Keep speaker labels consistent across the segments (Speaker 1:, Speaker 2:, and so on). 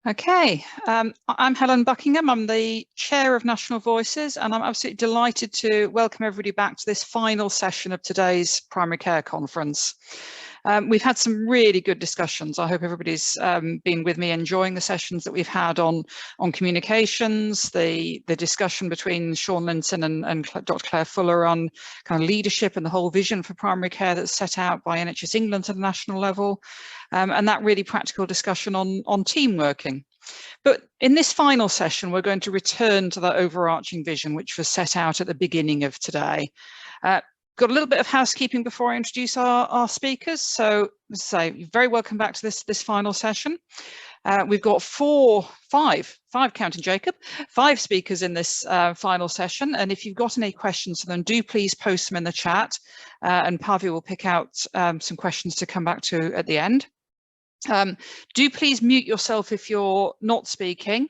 Speaker 1: Okay, I'm Helen Buckingham. I'm the Chair of National Voices, and I'm absolutely delighted to welcome everybody back to this final session of today's Primary Care Conference. We've had some really good discussions. I hope everybody's been with me enjoying the sessions that we've had on communications, the discussion between Sean Linton and Dr. Claire Fuller on kind of leadership and the whole vision for primary care that's set out by NHS England at a national level, and that really practical discussion on team working. But in this final session, we're going to return to that overarching vision, which was set out at the beginning of today. Got a little bit of housekeeping before I introduce our speakers. So you're very welcome back to this final session. We've got five counting Jacob, 5 speakers in this final session. And if you've got any questions for them, do please post them in the chat, and Pavi will pick out some questions to come back to at the end. Do please mute yourself if you're not speaking,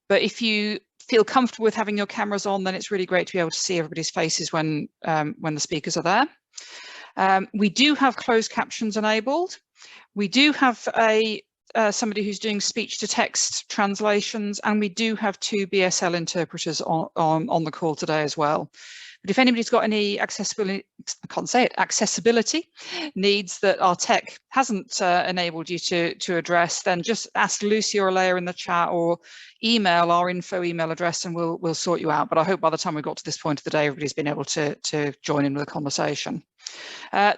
Speaker 1: but if you feel comfortable with having your cameras on, then it's really great to be able to see everybody's faces when the speakers are there. We do have closed captions enabled. We do have somebody who's doing speech to text translations, and we do have 2 BSL interpreters on the call today as well. But if anybody's got any accessibility needs that our tech hasn't enabled you to address, then just ask Lucy or Alea in the chat, or email our info email address, and we'll sort you out. But I hope by the time we got to this point of the day, everybody's been able to join in with the conversation.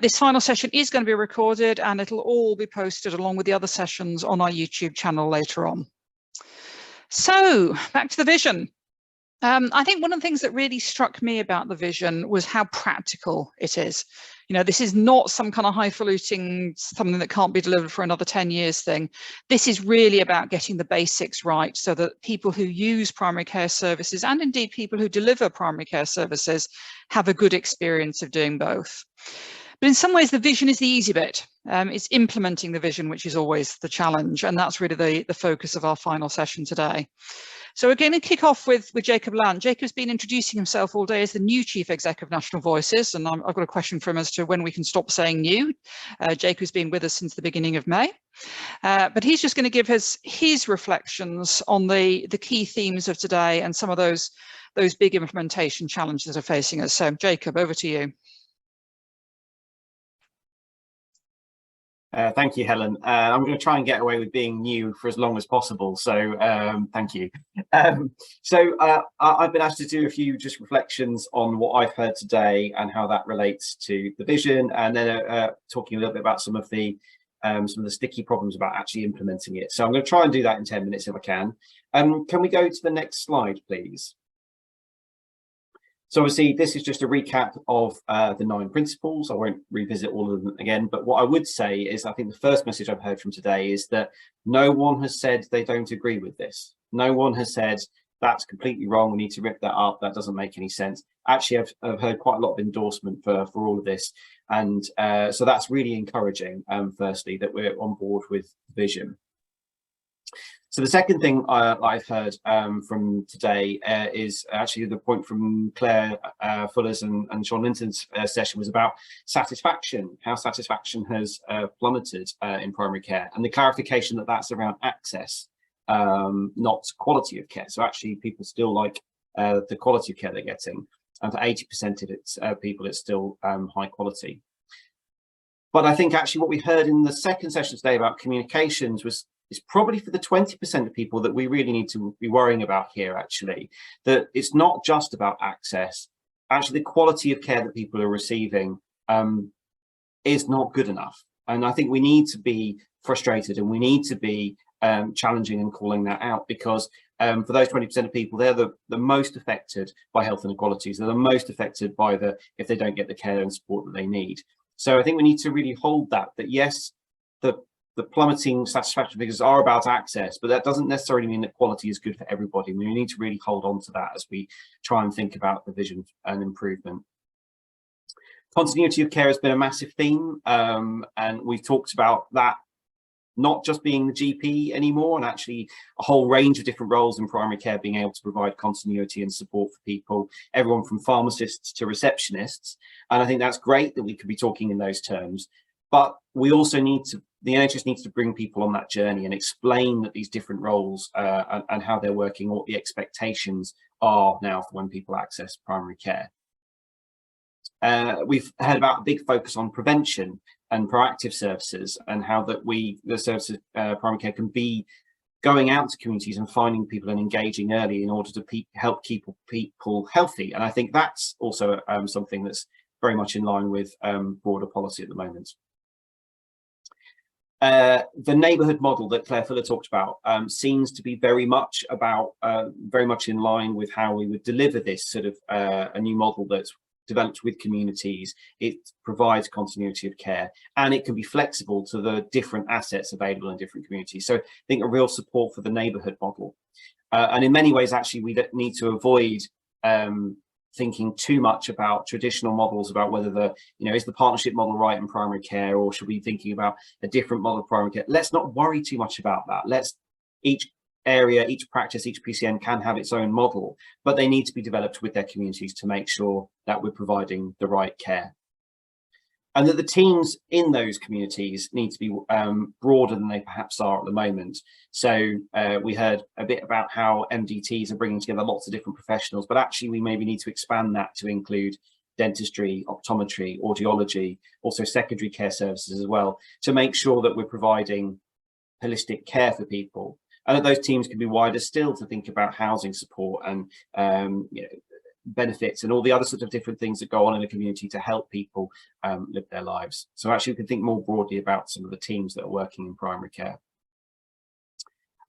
Speaker 1: This final session is going to be recorded, and it'll all be posted along with the other sessions on our YouTube channel later on. So back to the vision. I think one of the things that really struck me about the vision was how practical it is. You know, this is not some kind of highfalutin, something that can't be delivered for another 10 years thing. This is really about getting the basics right so that people who use primary care services, and indeed people who deliver primary care services, have a good experience of doing both. But in some ways, the vision is the easy bit. It's implementing the vision, which is always the challenge. And that's really the focus of our final session today. So we're going to kick off with Jacob Lant. Jacob's been introducing himself all day as the new Chief Exec of National Voices, and I've got a question for him as to when we can stop saying new. Jacob's been with us since the beginning of May, but he's just going to give us his reflections on the key themes of today and some of those big implementation challenges that are facing us. So Jacob, over to you.
Speaker 2: Thank you, Helen. I'm going to try and get away with being new for as long as possible, so thank you. I've been asked to do a few just reflections on what I've heard today and how that relates to the vision, and then talking a little bit about some of the sticky problems about actually implementing it. So I'm going to try and do that in 10 minutes if I can. Can we go to the next slide, please? So obviously this is just a recap of the 9 principles. I won't revisit all of them again, but what I would say is I think the first message I've heard from today is that no one has said they don't agree with this. No one has said that's completely wrong, we need to rip that up, that doesn't make any sense. Actually, I've heard quite a lot of endorsement for all of this, and so that's really encouraging, firstly, that we're on board with vision. So the second thing I've heard from today is actually the point from Claire Fuller's and Sean Linton's session was about satisfaction, how satisfaction has plummeted in primary care, and the clarification that that's around access, not quality of care. So actually people still like the quality of care they're getting, and for 80% of people it's still high quality. But I think actually what we heard in the second session today about communications is probably for the 20% of people that we really need to be worrying about here, actually, that it's not just about access. Actually, the quality of care that people are receiving is not good enough. And I think we need to be frustrated, and we need to be challenging and calling that out, because for those 20% of people, they're the most affected by health inequalities. They're the most affected by if they don't get the care and support that they need. So I think we need to really hold that yes, the plummeting satisfaction figures are about access, but that doesn't necessarily mean that quality is good for everybody. We need to really hold on to that as we try and think about the vision and improvement. Continuity of care has been a massive theme, and we've talked about that not just being the GP anymore, and actually a whole range of different roles in primary care being able to provide continuity and support for people, everyone from pharmacists to receptionists. And I think that's great that we could be talking in those terms. But we also need to the NHS needs to bring people on that journey and explain that these different roles and how they're working, what the expectations are now for when people access primary care. We've heard about a big focus on prevention and proactive services, and how that the services, primary care, can be going out to communities and finding people and engaging early in order to help keep people healthy. And I think that's also something that's very much in line with broader policy at the moment. The neighbourhood model that Claire Fuller talked about seems to be very much in line with how we would deliver this sort of a new model that's developed with communities. It provides continuity of care, and it can be flexible to the different assets available in different communities. So I think a real support for the neighbourhood model. And in many ways, actually, we don't need to avoid thinking too much about traditional models, about whether is the partnership model right in primary care, or should we be thinking about a different model of primary care? Let's not worry too much about that. Each area, each practice, each PCN can have its own model, but they need to be developed with their communities to make sure that we're providing the right care. And that the teams in those communities need to be broader than they perhaps are at the moment. So we heard a bit about how MDTs are bringing together lots of different professionals, but actually we maybe need to expand that to include dentistry, optometry, audiology, also secondary care services as well, to make sure that we're providing holistic care for people. And that those teams can be wider still, to think about housing support and benefits and all the other sorts of different things that go on in a community to help people live their lives. So actually we can think more broadly about some of the teams that are working in primary care.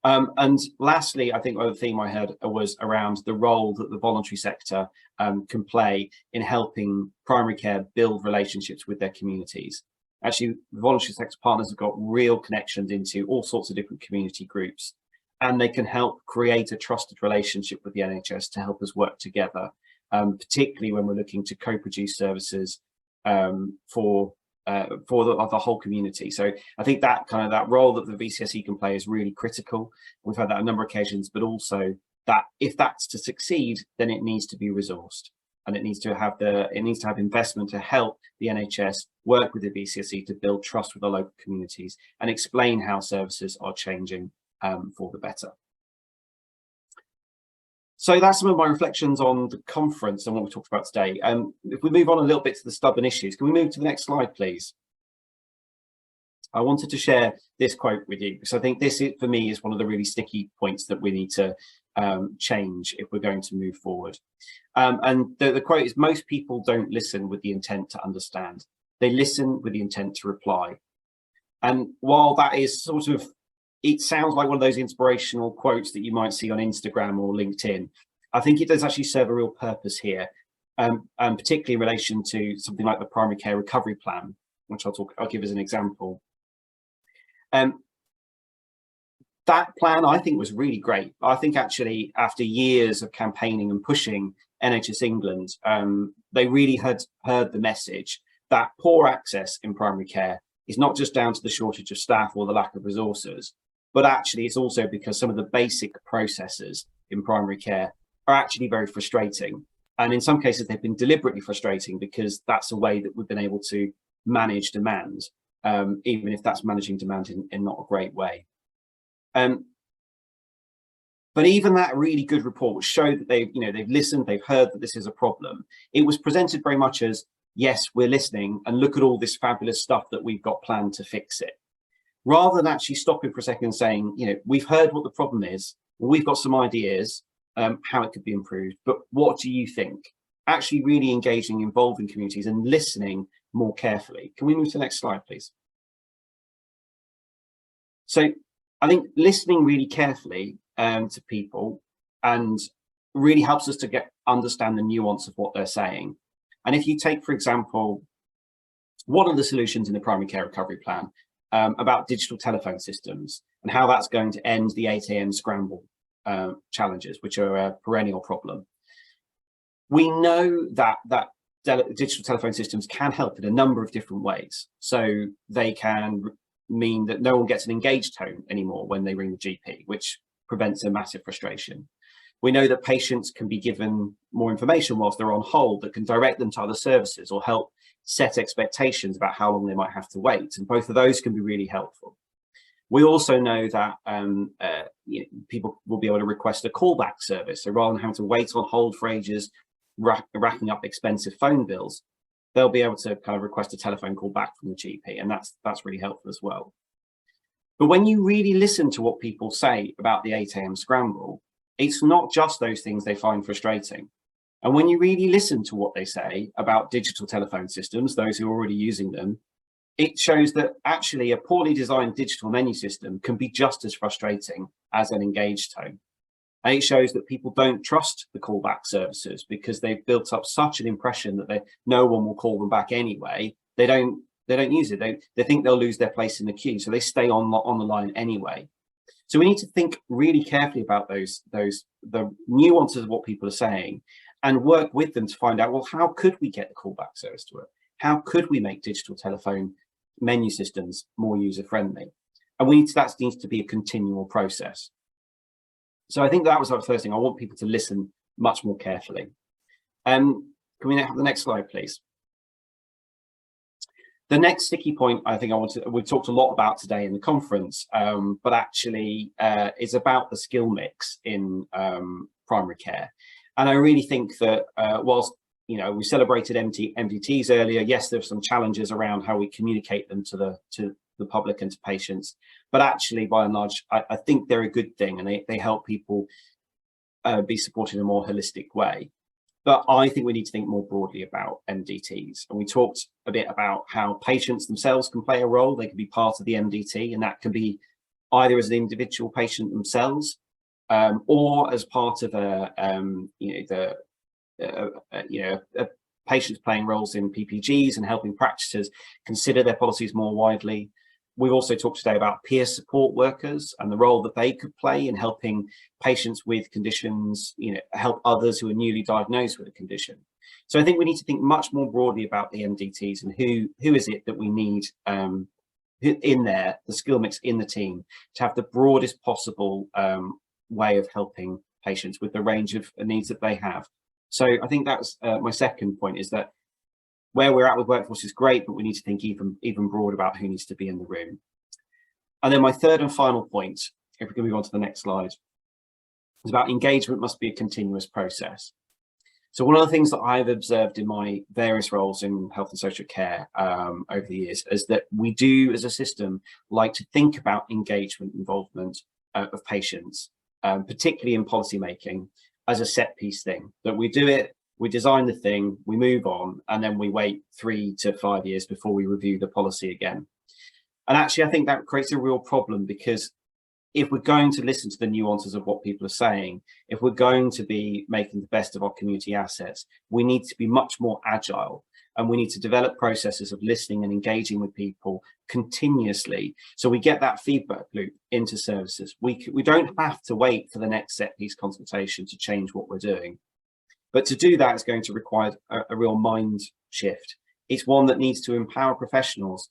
Speaker 2: And lastly, I think the other theme I heard was around the role that the voluntary sector can play in helping primary care build relationships with their communities. Actually, the voluntary sector partners have got real connections into all sorts of different community groups, and they can help create a trusted relationship with the NHS to help us work together, particularly when we're looking to co-produce services for the whole community. So I think that role that the VCSE can play is really critical. We've had that on a number of occasions, but also that if that's to succeed, then it needs to be resourced, and it needs to have investment to help the NHS work with the VCSE to build trust with the local communities and explain how services are changing for the better. So that's some of my reflections on the conference and what we talked about today. If we move on a little bit to the stubborn issues, can we move to the next slide, please? I wanted to share this quote with you because I think this, for me, is one of the really sticky points that we need to change if we're going to move forward. And the quote is, most people don't listen with the intent to understand. They listen with the intent to reply. And while that is it sounds like one of those inspirational quotes that you might see on Instagram or LinkedIn, I think it does actually serve a real purpose here, and particularly in relation to something like the primary care recovery plan, which I'll give as an example. That plan, I think, was really great. I think actually, after years of campaigning and pushing NHS England, they really had heard the message that poor access in primary care is not just down to the shortage of staff or the lack of resources, but actually it's also because some of the basic processes in primary care are actually very frustrating. And in some cases, they've been deliberately frustrating because that's a way that we've been able to manage demand, even if that's managing demand in not a great way. But even that really good report showed that they've listened, they've heard that this is a problem. It was presented very much as, yes, we're listening, and look at all this fabulous stuff that we've got planned to fix it. Rather than actually stopping for a second and saying, we've heard what the problem is, we've got some ideas how it could be improved, but what do you think? Actually really engaging, involving communities and listening more carefully. Can we move to the next slide, please? So I think listening really carefully to people and really helps us to understand the nuance of what they're saying. And if you take, for example, one of the solutions in the primary care recovery plan about digital telephone systems and how that's going to end the 8 AM scramble challenges, which are a perennial problem. We know that digital telephone systems can help in a number of different ways. So they can mean that no one gets an engaged tone anymore when they ring the GP, which prevents a massive frustration. We know that patients can be given more information whilst they're on hold that can direct them to other services or help set expectations about how long they might have to wait, and both of those can be really helpful. We also know that people will be able to request a callback service. So rather than having to wait on hold for ages, racking up expensive phone bills, they'll be able to kind of request a telephone call back from the GP, and that's really helpful as well. But when you really listen to what people say about the 8 AM scramble, it's not just those things they find frustrating. And when you really listen to what they say about digital telephone systems, those who are already using them, it shows that actually a poorly designed digital menu system can be just as frustrating as an engaged tone. And it shows that people don't trust the callback services because they've built up such an impression that no one will call them back anyway. They don't use it. They think they'll lose their place in the queue, so they stay on the line anyway. So we need to think really carefully about the nuances of what people are saying, and work with them to find out, well, how could we get the callback service to work? How could we make digital telephone menu systems more user-friendly? And that needs to be a continual process. So I think that was our first thing. I want people to listen much more carefully. Can we have the next slide, please? The next sticky point I think we've talked a lot about today in the conference, but actually is about the skill mix in primary care. And I really think that whilst we celebrated MDTs earlier, yes, there's some challenges around how we communicate them to the public and to patients, but actually by and large, I think they're a good thing, and they help people be supported in a more holistic way. But I think we need to think more broadly about MDTs. And we talked a bit about how patients themselves can play a role. They can be part of the MDT, and that can be either as an individual patient themselves, or as part of patients playing roles in PPGs and helping practices consider their policies more widely. We've also talked today about peer support workers and the role that they could play in helping patients with conditions, help others who are newly diagnosed with a condition. So I think we need to think much more broadly about the MDTs and who is it that we need in there, the skill mix in the team, to have the broadest possible way of helping patients with the range of needs that they have. So I think that's my second point, is that where we're at with workforce is great, but we need to think even broader about who needs to be in the room. And then my third and final point, if we can move on to the next slide, is about engagement must be a continuous process. So one of the things that I've observed in my various roles in health and social care over the years is that we do, as a system, like to think about engagement involvement of patients, particularly in policy making, as a set piece thing, that we do it, we design the thing, we move on, and then we wait 3 to 5 years before we review the policy again. And actually, I think that creates a real problem, because if we're going to listen to the nuances of what people are saying, if we're going to be making the best of our community assets, we need to be much more agile, and we need to develop processes of listening and engaging with people continuously, so we get that feedback loop into services. We don't have to wait for the next set piece consultation to change what we're doing. But to do that is going to require a real mind shift. It's one that needs to empower professionals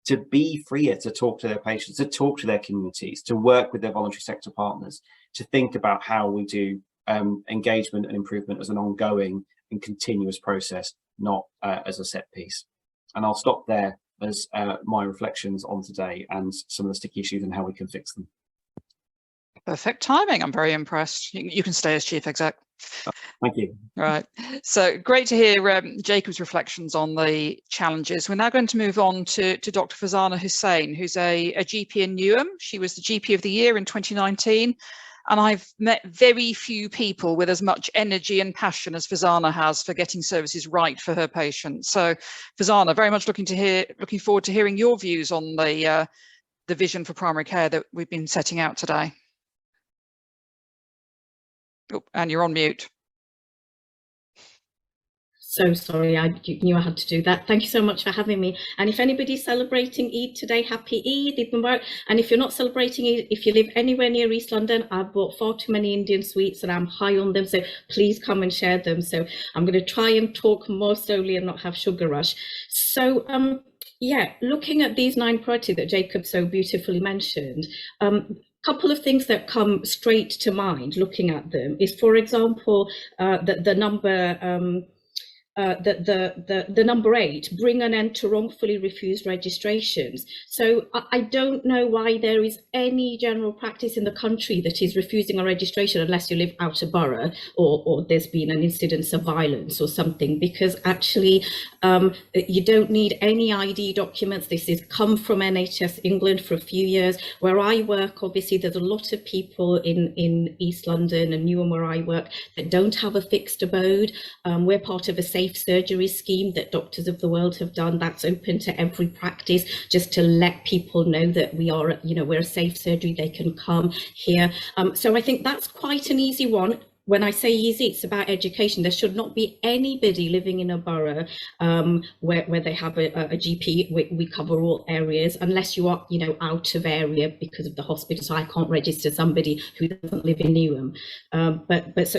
Speaker 2: to be freer to talk to their patients, to talk to their communities, to work with their voluntary sector partners, to think about how we do engagement and improvement as an ongoing and continuous process, not as a set piece. And I'll stop there as my reflections on today and some of the sticky issues and how we can fix them.
Speaker 1: Perfect timing. I'm very impressed. You can stay as Chief Exec.
Speaker 2: Thank you.
Speaker 1: Right. So great to hear Jacob's reflections on the challenges. We're now going to move on to Dr. Fazana Hussain, who's a GP in Newham. She was the GP of the Year in 2019. And I've met very few people with as much energy and passion as Fazana has for getting services right for her patients. So Fazana, very much looking forward to hearing your views on the vision for primary care that we've been setting out today. Oh, and you're on mute.
Speaker 3: So sorry, I knew I had to do that. Thank you so much for having me. And if anybody's celebrating Eid today, happy Eid, Eid Mubarak. And if you're not celebrating Eid, if you live anywhere near East London, I've bought far too many Indian sweets and I'm high on them. So please come and share them. So I'm going to try and talk more slowly and not have sugar rush. So yeah, looking at these 9 priorities that Jacob so beautifully mentioned, couple of things that come straight to mind looking at them is, for example, the number the number 8, bring an end to wrongfully refused registrations. So I don't know why there is any general practice in the country that is refusing a registration unless you live out of borough or there's been an incidence of violence or something, because actually you don't need any ID documents. This has come from NHS England for a few years. Where I work, obviously there's a lot of people in East London and Newham where I work that don't have a fixed abode. We're part of a safe surgery scheme that Doctors of the World have done. That's open to every practice, just to let people know that we are, we're a safe surgery, they can come here. So I think that's quite an easy one. When I say easy, it's about education. There should not be anybody living in a borough where they have a GP. We cover all areas, unless you are, out of area because of the hospital. So I can't register somebody who doesn't live in Newham.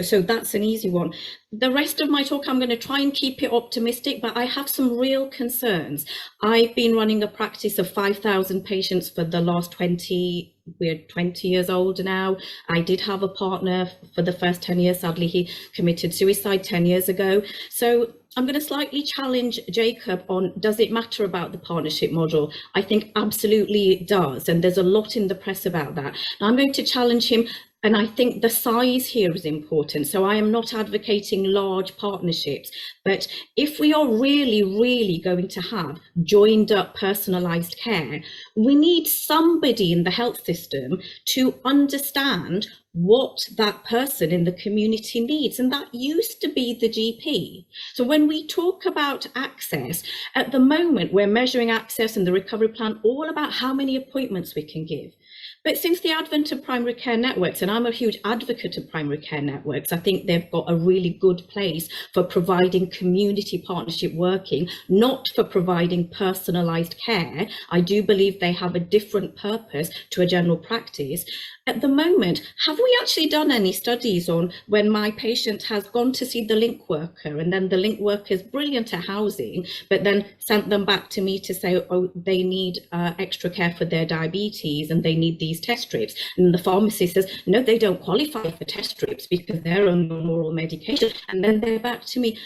Speaker 3: So that's an easy one. The rest of my talk, I'm going to try and keep it optimistic, but I have some real concerns. I've been running a practice of 5,000 patients for the last 20. We're 20 years old now. I did have a partner for the first 10 years. Sadly, he committed suicide 10 years ago. So I'm going to slightly challenge Jacob on, does it matter about the partnership model? I think absolutely it does. And there's a lot in the press about that. Now, I'm going to challenge him. And I think the size here is important. So I am not advocating large partnerships, but if we are really, really going to have joined up personalized care, we need somebody in the health system to understand what that person in the community needs. And that used to be the GP. So when we talk about access, at the moment, we're measuring access in the recovery plan all about how many appointments we can give. But since the advent of primary care networks, and I'm a huge advocate of primary care networks, I think they've got a really good place for providing community partnership working, not for providing personalised care. I do believe they have a different purpose to a general practice. At the moment, have we actually done any studies on when my patient has gone to see the link worker and then the link worker is brilliant at housing, but then sent them back to me to say, oh, they need extra care for their diabetes and they need these test strips. And the pharmacist says, no, they don't qualify for test strips because they're on oral medication. And then they're back to me.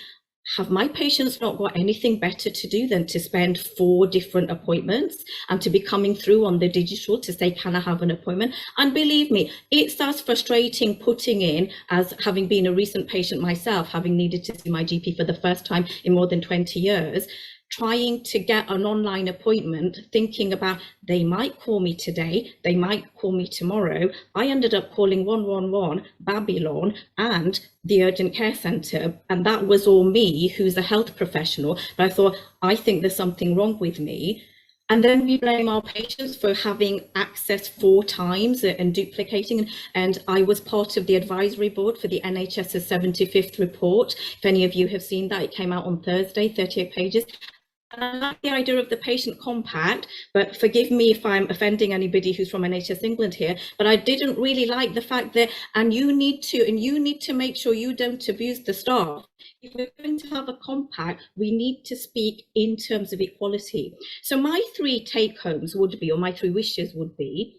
Speaker 3: Have my patients not got anything better to do than to spend 4 different appointments and to be coming through on the digital to say, can I have an appointment? And believe me, it's as frustrating putting in as having been a recent patient myself, having needed to see my GP for the first time in more than 20 years, trying to get an online appointment, thinking about they might call me today, they might call me tomorrow. I ended up calling 111 Babylon and the urgent care centre, and that was all me, who's a health professional. But I thought, I think there's something wrong with me. And then we blame our patients for having access 4 times and duplicating. And I was part of the advisory board for the NHS's 75th report. If any of you have seen that, it came out on Thursday, 38 pages. And I like the idea of the patient compact, but forgive me if I'm offending anybody who's from NHS England here, but I didn't really like the fact that, and you need to make sure you don't abuse the staff. If we're going to have a compact, we need to speak in terms of equality. So my 3 take-homes would be, or my 3 wishes would be,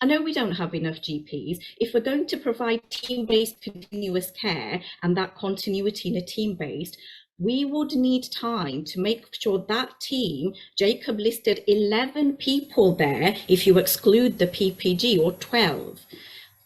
Speaker 3: I know we don't have enough GPs. If we're going to provide team-based continuous care and that continuity in a team-based, we would need time to make sure that team, Jacob listed 11 people there, if you exclude the PPG, or 12.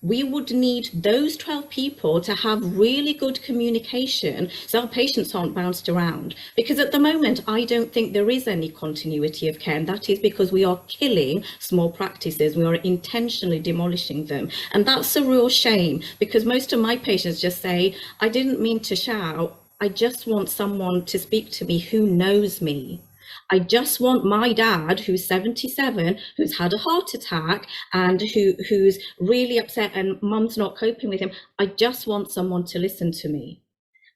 Speaker 3: We would need those 12 people to have really good communication so our patients aren't bounced around. Because at the moment, I don't think there is any continuity of care, and that is because we are killing small practices. We are intentionally demolishing them. And that's a real shame, because most of my patients just say, I didn't mean to shout, I just want someone to speak to me who knows me. I just want my dad, who's 77, who's had a heart attack and who's really upset and mum's not coping with him. I just want someone to listen to me.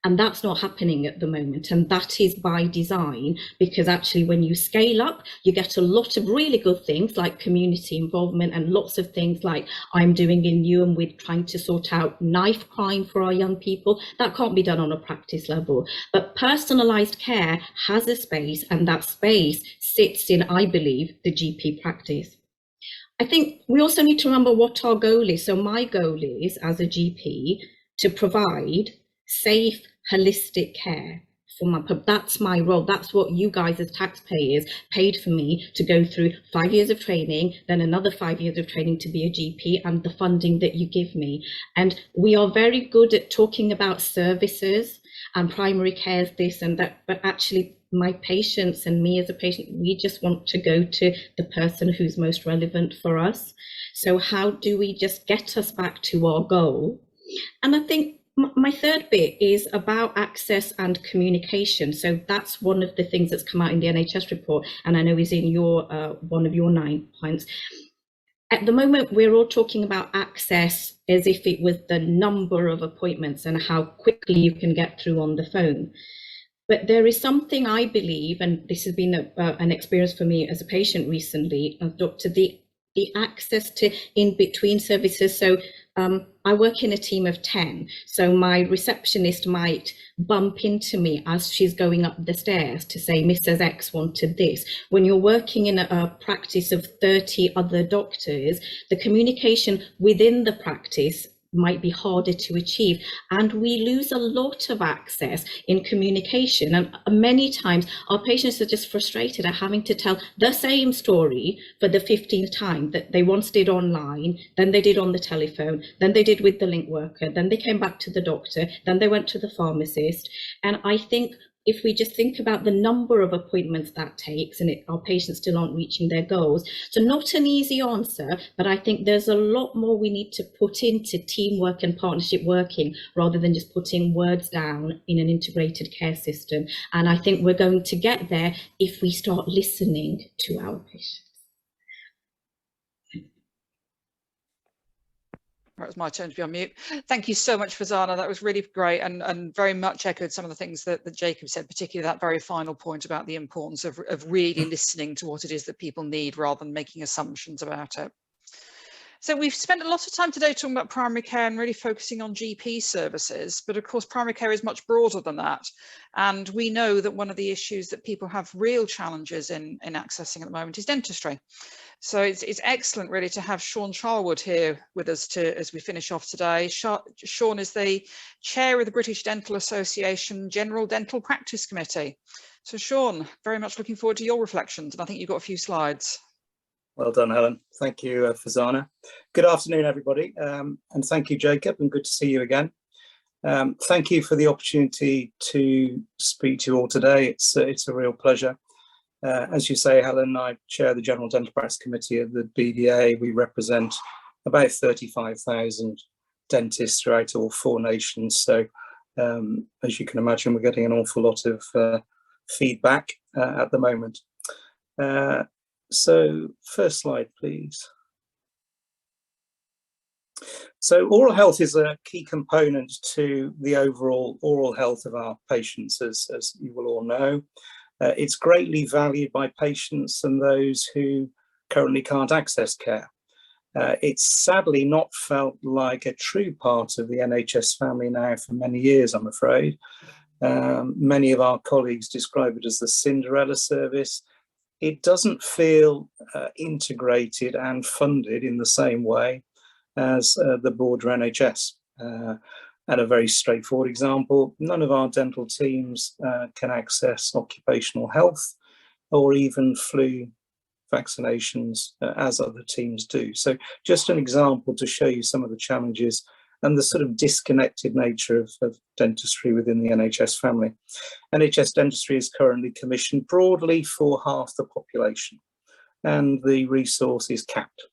Speaker 3: And that's not happening at the moment. And that is by design, because actually when you scale up, you get a lot of really good things like community involvement and lots of things like I'm doing in Newham with trying to sort out knife crime for our young people. That can't be done on a practice level. But personalised care has a space, and that space sits in, I believe, the GP practice. I think we also need to remember what our goal is. So my goal is, as a GP, to provide safe, holistic care that's my role. That's what you guys as taxpayers paid for me to go through 5 years of training, then another 5 years of training to be a GP, and the funding that you give me. And we are very good at talking about services and primary care is this and that, but actually my patients and me as a patient, we just want to go to the person who's most relevant for us. So how do we just get us back to our goal? And I think my third bit is about access and communication. So that's one of the things that's come out in the NHS report, and I know is in your one of your 9 points. At the moment, we're all talking about access as if it was the number of appointments and how quickly you can get through on the phone. But there is something I believe, and this has been an experience for me as a patient recently, as doctor, the access to in-between services. So I work in a team of 10. So my receptionist might bump into me as she's going up the stairs to say, Mrs. X wanted this. When you're working in a practice of 30 other doctors, the communication within the practice might be harder to achieve, and we lose a lot of access in communication, and many times our patients are just frustrated at having to tell the same story for the 15th time that they once did online, then they did on the telephone, then they did with the link worker, then they came back to the doctor, then they went to the pharmacist. And I think if we just think about the number of appointments that takes, and our patients still aren't reaching their goals. So not an easy answer, but I think there's a lot more we need to put into teamwork and partnership working rather than just putting words down in an integrated care system. And I think we're going to get there if we start listening to our patients.
Speaker 1: Right, it's my turn to be on mute. Thank you so much, Fazana. That was really great and very much echoed some of the things that Jacob said, particularly that very final point about the importance of really listening to what it is that people need rather than making assumptions about it. So we've spent a lot of time today talking about primary care and really focusing on GP services, but of course primary care is much broader than that. And we know that one of the issues that people have real challenges in accessing at the moment is dentistry. So it's excellent really to have Sean Charwood here with us as we finish off today. Sean is the chair of the British Dental Association General Dental Practice Committee. So Sean, very much looking forward to your reflections, and I think you've got a few slides.
Speaker 4: Well done, Helen. Thank you, Fazana. Good afternoon, everybody, and thank you, Jacob, and good to see you again. Thank you for the opportunity to speak to you all today. It's a real pleasure. As you say, Helen, I chair the General Dental Practice Committee of the BDA. We represent about 35,000 dentists throughout all 4 nations. So, as you can imagine, we're getting an awful lot of feedback at the moment. So, first slide, please. So oral health is a key component to the overall oral health of our patients, as you will all know. It's greatly valued by patients and those who currently can't access care. It's sadly not felt like a true part of the NHS family now for many years, I'm afraid. Many of our colleagues describe it as the Cinderella service. It doesn't feel integrated and funded in the same way as the broader NHS. And a very straightforward example, none of our dental teams can access occupational health or even flu vaccinations as other teams do. So just an example to show you some of the challenges and the sort of disconnected nature of dentistry within the NHS family. NHS dentistry is currently commissioned broadly for half the population, and the resource is capped.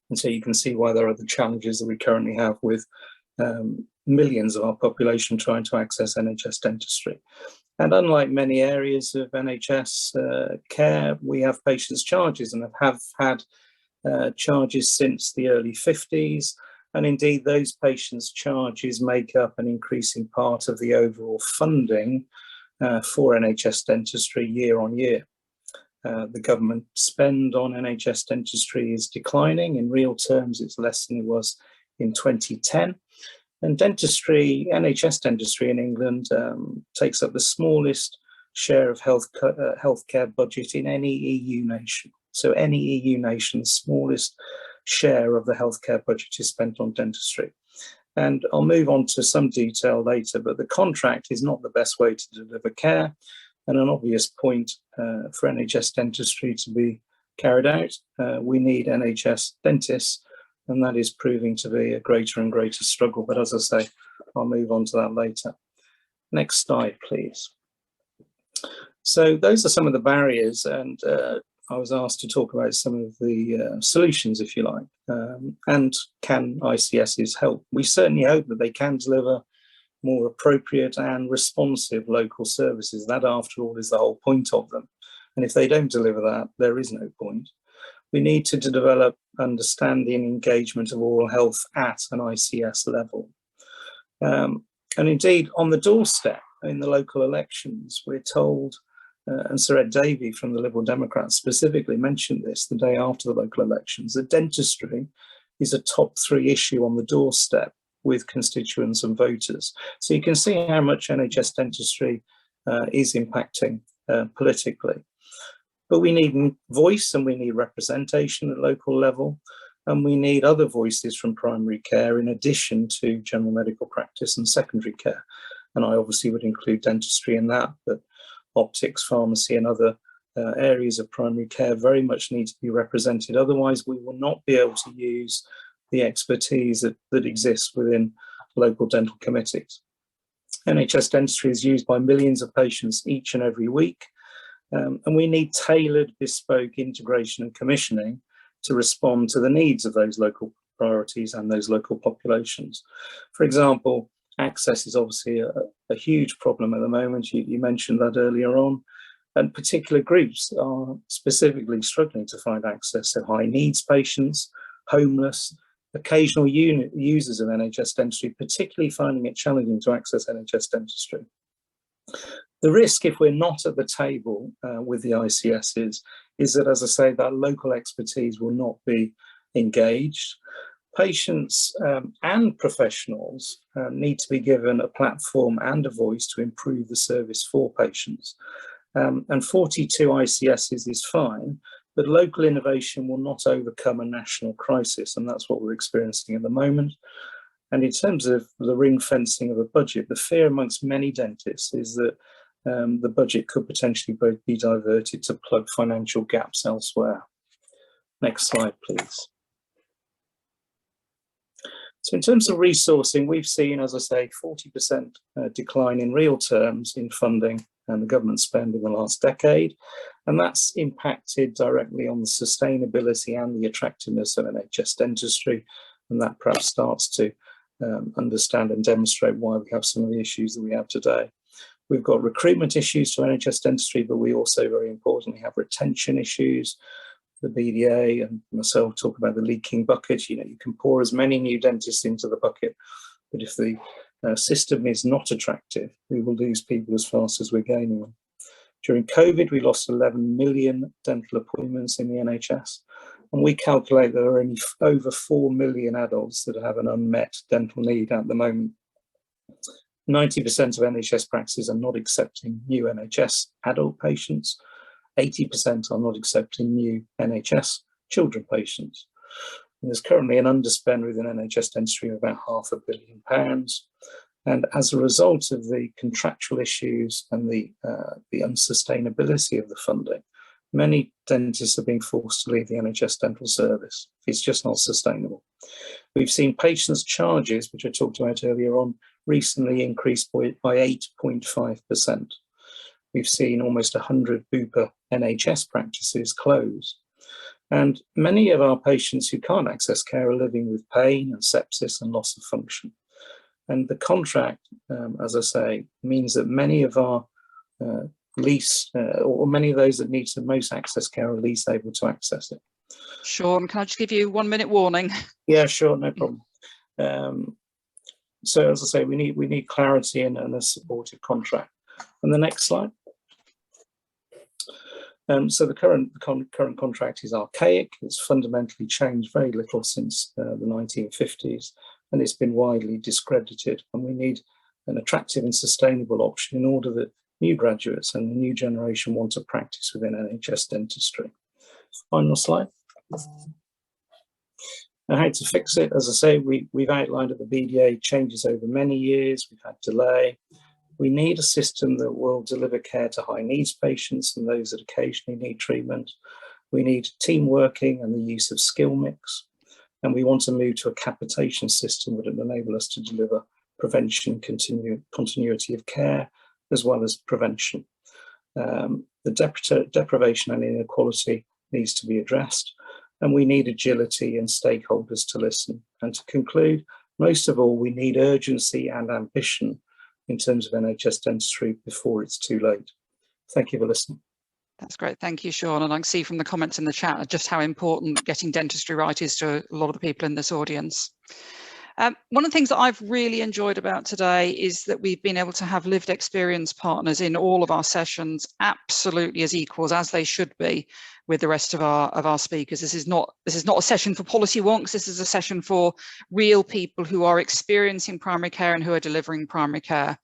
Speaker 4: And so you can see why there are the challenges that we currently have with millions of our population trying to access NHS dentistry. And unlike many areas of NHS care, we have patients' charges and have had charges since the early 50s. And indeed, those patients' charges make up an increasing part of the overall funding for NHS dentistry year on year. The government spend on NHS dentistry is declining. In real terms, it's less than it was in 2010. And dentistry, NHS dentistry in England takes up the smallest share of healthcare budget in any EU nation. So any EU nation's smallest share of the healthcare budget is spent on dentistry. And I'll move on to some detail later, but the contract is not the best way to deliver care. And an obvious point for NHS dentistry to be carried out, we need NHS dentists, and that is proving to be a greater and greater struggle. But as I say, I'll move on to that later. Next slide, please. So those are some of the barriers, and I was asked to talk about some of the solutions, if you like, and can ICSs help? We certainly hope that they can deliver more appropriate and responsive local services. That, after all, is the whole point of them. And if they don't deliver that, there is no point. We need to develop understanding and engagement of oral health at an ICS level. And indeed, on the doorstep in the local elections, we're told, and Sir Ed Davey from the Liberal Democrats specifically mentioned this the day after the local elections, that dentistry is a top 3 issue on the doorstep with constituents and voters. So you can see how much NHS dentistry is impacting politically. But we need voice and we need representation at local level, and we need other voices from primary care in addition to general medical practice and secondary care. And I obviously would include dentistry in that, but optics, pharmacy and other areas of primary care very much need to be represented. Otherwise, we will not be able to use the expertise that exists within local dental committees. NHS dentistry is used by millions of patients each and every week, and we need tailored, bespoke integration and commissioning to respond to the needs of those local priorities and those local populations. For example, access is obviously a huge problem at the moment. You mentioned that earlier on, and particular groups are specifically struggling to find access. So high needs patients, homeless, occasional users of NHS dentistry, particularly finding it challenging to access NHS dentistry. The risk, if we're not at the table with the ICSs, is that, as I say, that local expertise will not be engaged. Patients and professionals need to be given a platform and a voice to improve the service for patients. And 42 ICSs is fine, but local innovation will not overcome a national crisis, and that's what we're experiencing at the moment. And in terms of the ring fencing of a budget, the fear amongst many dentists is that the budget could potentially be diverted to plug financial gaps elsewhere. Next slide, please. So in terms of resourcing, we've seen, as I say, 40% decline in real terms in funding and the government spend in the last decade. And that's impacted directly on the sustainability and the attractiveness of NHS dentistry. And that perhaps starts to understand and demonstrate why we have some of the issues that we have today. We've got recruitment issues to NHS dentistry, but we also, very importantly, have retention issues. The BDA and myself talk about the leaking bucket. You know, you can pour as many new dentists into the bucket, but if the system is not attractive, we will lose people as fast as we're gaining them. During COVID, we lost 11 million dental appointments in the NHS, and we calculate there are only over 4 million adults that have an unmet dental need at the moment. 90% of NHS practices are not accepting new NHS adult patients. 80% are not accepting new NHS children patients. And there's currently an underspend within NHS dentistry of about £500 million. And as a result of the contractual issues and the unsustainability of the funding, many dentists are being forced to leave the NHS dental service. It's just not sustainable. We've seen patients' charges, which I talked about earlier on, recently increased by 8.5%. We've seen almost 100 Bupa NHS practices close. And many of our patients who can't access care are living with pain and sepsis and loss of function. And the contract, as I say, means that many of our or many of those that need the most access care are least able to access it.
Speaker 1: Sean, can I just give you 1 minute warning?
Speaker 4: Yeah, sure, no problem. So as I say, we need clarity and a supportive contract. And the next slide. So the current contract is archaic. It's fundamentally changed very little since the 1950s, and it's been widely discredited. And we need an attractive and sustainable option in order that new graduates and the new generation want to practice within NHS dentistry. Final slide. And how to fix it, as I say, we've outlined at the BDA changes over many years. We've had delay. We need a system that will deliver care to high needs patients and those that occasionally need treatment. We need team working and the use of skill mix. And we want to move to a capitation system that will enable us to deliver prevention, continuity of care, as well as prevention. The deprivation and inequality needs to be addressed. And we need agility and stakeholders to listen. And to conclude, most of all, we need urgency and ambition in terms of NHS dentistry before it's too late. Thank you for listening.
Speaker 1: That's great. Thank you, Sean. And I can see from the comments in the chat just how important getting dentistry right is to a lot of the people in this audience. One of the things that I've really enjoyed about today is that we've been able to have lived experience partners in all of our sessions, absolutely as equals as they should be with the rest of our speakers. This is not a session for policy wonks. This is a session for real people who are experiencing primary care and who are delivering primary care.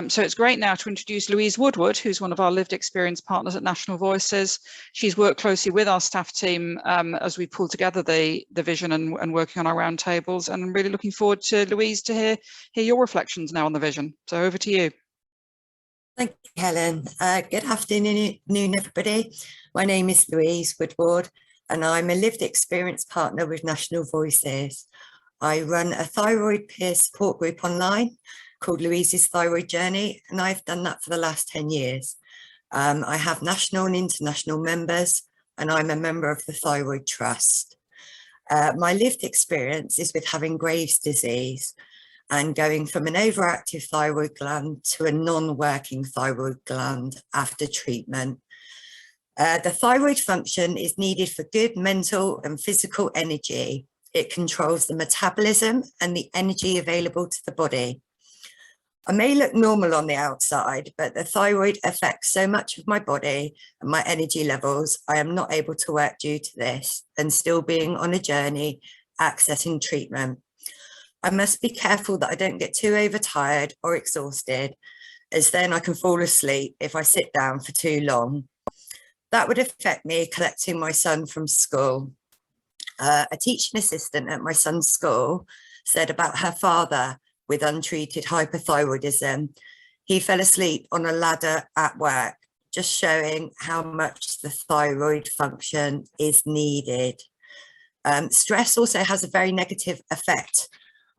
Speaker 1: So it's great now to introduce Louise Woodward, who's one of our lived experience partners at National Voices. She's worked closely with our staff team as we pull together the vision and working on our roundtables. And I'm really looking forward to, Louise, to hear your reflections now on the vision. So over to you.
Speaker 5: Thank you, Helen. Good afternoon, everybody. My name is Louise Woodward, and I'm a lived experience partner with National Voices. I run a thyroid peer support group online called Louise's Thyroid Journey, and I've done that for the last 10 years. I have national and international members, and I'm a member of the Thyroid Trust. My lived experience is with having Graves' disease and going from an overactive thyroid gland to a non-working thyroid gland after treatment. The thyroid function is needed for good mental and physical energy. It controls the metabolism and the energy available to the body. I may look normal on the outside, but the thyroid affects so much of my body and my energy levels, I am not able to work due to this and still being on a journey, accessing treatment. I must be careful that I don't get too overtired or exhausted, as then I can fall asleep if I sit down for too long. That would affect me collecting my son from school. A teaching assistant at my son's school said about her father with untreated hypothyroidism, he fell asleep on a ladder at work, just showing how much the thyroid function is needed. Stress also has a very negative effect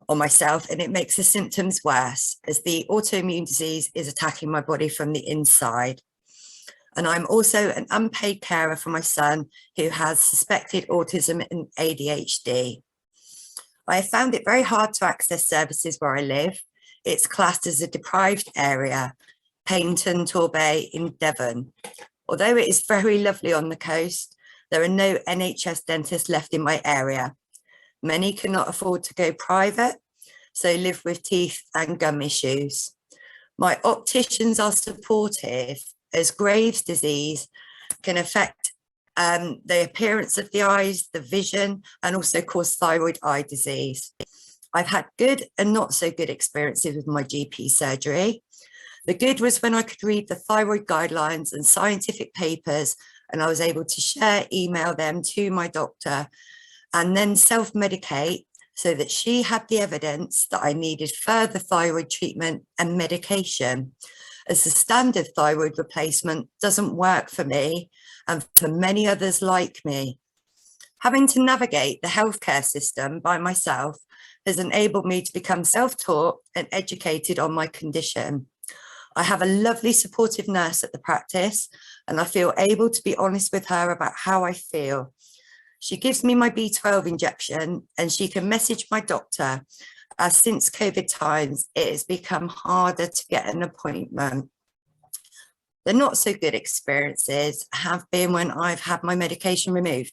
Speaker 5: on myself, and it makes the symptoms worse as the autoimmune disease is attacking my body from the inside. And I'm also an unpaid carer for my son who has suspected autism and ADHD. I have found it very hard to access services where I live. It's classed as a deprived area, Paignton, Torbay in Devon. Although it is very lovely on the coast, there are no NHS dentists left in my area. Many cannot afford to go private, so live with teeth and gum issues. My opticians are supportive, as Graves' disease can affect the appearance of the eyes, the vision, and also cause thyroid eye disease. I've had good and not so good experiences with my GP surgery. The good was when I could read the thyroid guidelines and scientific papers, and I was able to email them to my doctor and then self-medicate so that she had the evidence that I needed further thyroid treatment and medication, as the standard thyroid replacement doesn't work for me and for many others like me. Having to navigate the healthcare system by myself has enabled me to become self-taught and educated on my condition. I have a lovely supportive nurse at the practice, and I feel able to be honest with her about how I feel. She gives me my B12 injection, and she can message my doctor, as since COVID times, it has become harder to get an appointment. The not so good experiences have been when I've had my medication removed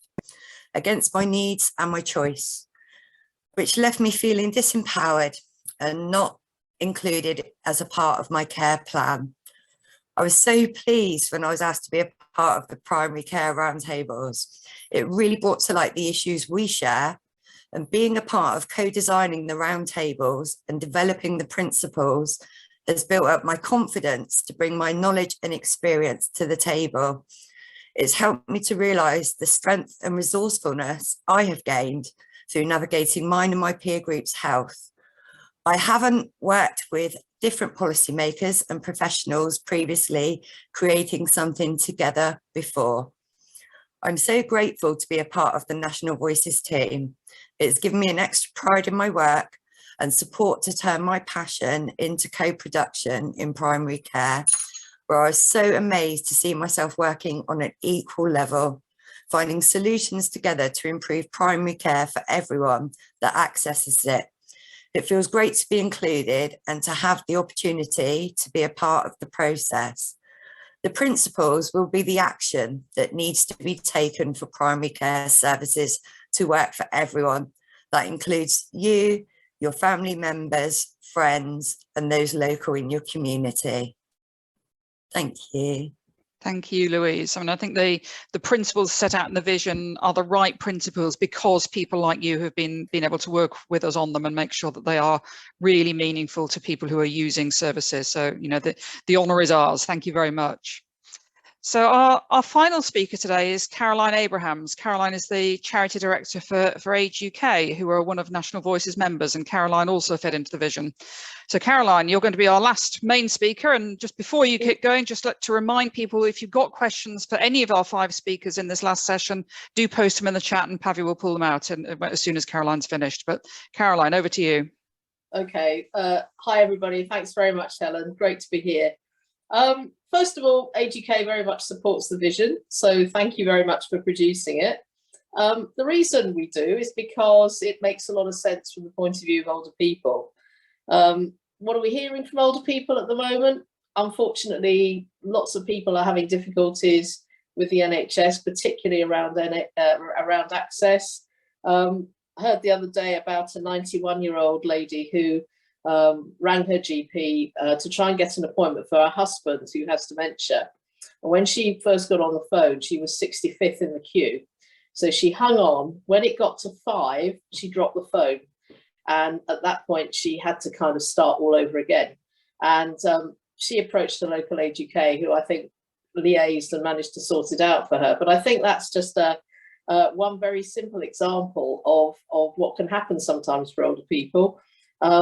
Speaker 5: against my needs and my choice, which left me feeling disempowered and not included as a part of my care plan. I was so pleased when I was asked to be a part of the primary care roundtables. It really brought to light the issues we share, and being a part of co-designing the roundtables and developing the principles has built up my confidence to bring my knowledge and experience to the table. It's helped me to realise the strength and resourcefulness I have gained through navigating mine and my peer group's health. I haven't worked with different policymakers and professionals previously creating something together before. I'm so grateful to be a part of the National Voices team. It's given me an extra pride in my work and support to turn my passion into co-production in primary care, where I was so amazed to see myself working on an equal level, finding solutions together to improve primary care for everyone that accesses it. It feels great to be included and to have the opportunity to be a part of the process. The principles will be the action that needs to be taken for primary care services to work for everyone. That includes you, your family members, friends, and those local in your community. Thank you.
Speaker 1: Thank you, Louise. I mean, I think the principles set out in the vision are the right principles because people like you have been able to work with us on them and make sure that they are really meaningful to people who are using services. So, you know, the honour is ours. Thank you very much. So our final speaker today is Caroline Abrahams. Caroline is the Charity Director for Age UK, who are one of National Voices members, and Caroline also fed into the vision. So Caroline, you're going to be our last main speaker, and just before you get going, just to remind people, if you've got questions for any of our 5 speakers in this last session, do post them in the chat and Pavi will pull them out as soon as Caroline's finished. But Caroline, over to you.
Speaker 6: Okay, hi everybody, thanks very much, Helen, great to be here. First of all, Age UK very much supports the vision, so thank you very much for producing it. The reason we do is because it makes a lot of sense from the point of view of older people. What are we hearing from older people at the moment? Unfortunately, lots of people are having difficulties with the NHS, particularly around access. I heard the other day about a 91-year-old lady who rang her GP to try and get an appointment for her husband who has dementia. And when she first got on the phone, she was 65th in the queue. So she hung on. When it got to 5, she dropped the phone. And at that point, she had to kind of start all over again. And she approached the local Age UK, who I think liaised and managed to sort it out for her. But I think that's just one very simple example of what can happen sometimes for older people.